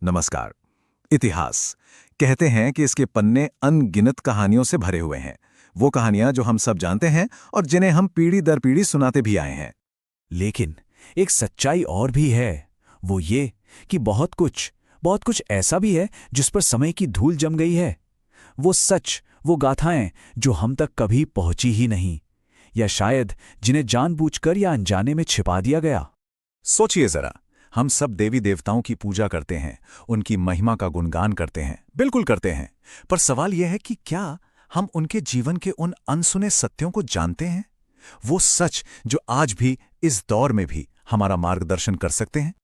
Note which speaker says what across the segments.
Speaker 1: नमस्कार। इतिहास कहते हैं कि इसके पन्ने अनगिनत कहानियों से भरे हुए हैं। वो कहानियां जो हम सब जानते हैं और जिन्हें हम पीढ़ी दर पीढ़ी सुनाते भी आए हैं।
Speaker 2: लेकिन एक सच्चाई और भी है। वो ये कि बहुत कुछ ऐसा भी है जिस पर समय की धूल जम गई है। वो सच, वो गाथाएं जो हम तक कभी पहुंची ही नहीं, या शायद जिन्हें जानबूझकर या अनजाने में छिपा दिया गया।
Speaker 1: सोचिए जरा, हम सब देवी देवताओं की पूजा करते हैं, उनकी महिमा का गुणगान करते हैं, बिल्कुल करते हैं। पर सवाल यह है कि क्या हम उनके जीवन के उन अनसुने सत्यों को जानते हैं? वो सच जो आज भी, इस दौर में भी हमारा मार्गदर्शन कर सकते हैं।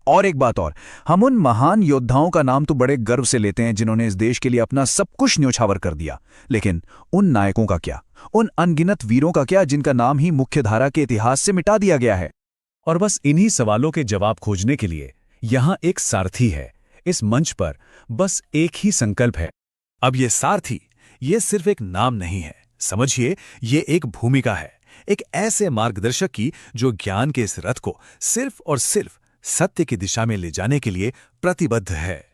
Speaker 2: और एक बात और, हम उन महान योद्धाओं का नाम तो बड़े गर्व से लेते हैं जिन्होंने इस देश के लिए अपना सब कुछ न्योछावर कर दिया, लेकिन उन नायकों का क्या, उन अनगिनत वीरों का क्या जिनका नाम ही मुख्यधारा के इतिहास से मिटा दिया गया है?
Speaker 3: और बस इन्हीं सवालों के जवाब खोजने के लिए यहां एक सारथी है। इस मंच पर बस एक ही संकल्प है। अब ये सारथी, ये सिर्फ एक नाम नहीं है, समझिए, ये एक भूमिका है, एक ऐसे मार्गदर्शक की जो ज्ञान के इस रथ को सिर्फ और सिर्फ सत्य की दिशा में ले जाने के लिए प्रतिबद्ध है।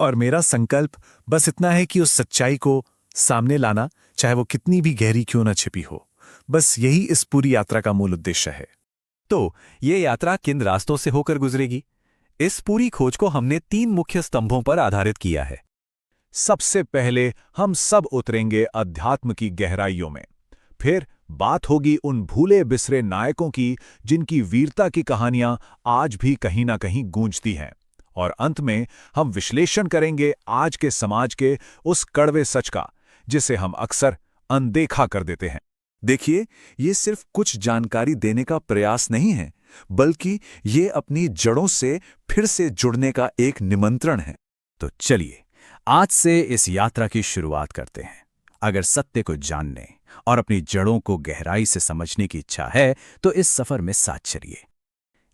Speaker 3: और मेरा संकल्प बस इतना है कि उस सच्चाई को सामने लाना, चाहे वो कितनी भी गहरी क्यों न छिपी हो। बस यही इस पूरी यात्रा का मूल उद्देश्य है। तो ये यात्रा किन रास्तों से होकर गुजरेगी? इस पूरी खोज को हमने 3 मुख्य स्तंभों पर आधारित किया है।
Speaker 1: सबसे पहले हम सब उतरेंगे अध्यात्म की गहराइयों में। फिर बात होगी उन भूले बिसरे नायकों की जिनकी वीरता की कहानियां आज भी कहीं ना कहीं गूंजती हैं। और अंत में हम विश्लेषण करेंगे आज के समाज के उस कड़वे सच का जिसे हम अक्सर अनदेखा कर देते हैं। देखिए, ये सिर्फ कुछ जानकारी देने का प्रयास नहीं है, बल्कि ये अपनी जड़ों से फिर से जुड़ने का एक निमंत्रण है।
Speaker 2: तो चलिए, आज से इस यात्रा की शुरुआत करते हैं। अगर सत्य को जानने और अपनी जड़ों को गहराई से समझने की इच्छा है तो इस सफर में साथ चलिए।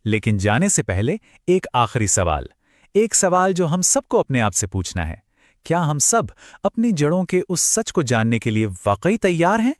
Speaker 3: लेकिन जाने से पहले एक आखिरी सवाल, एक सवाल जो हम सबको अपने आप से पूछना है। क्या हम सब अपनी जड़ों के उस सच को जानने के लिए वाकई तैयार हैं?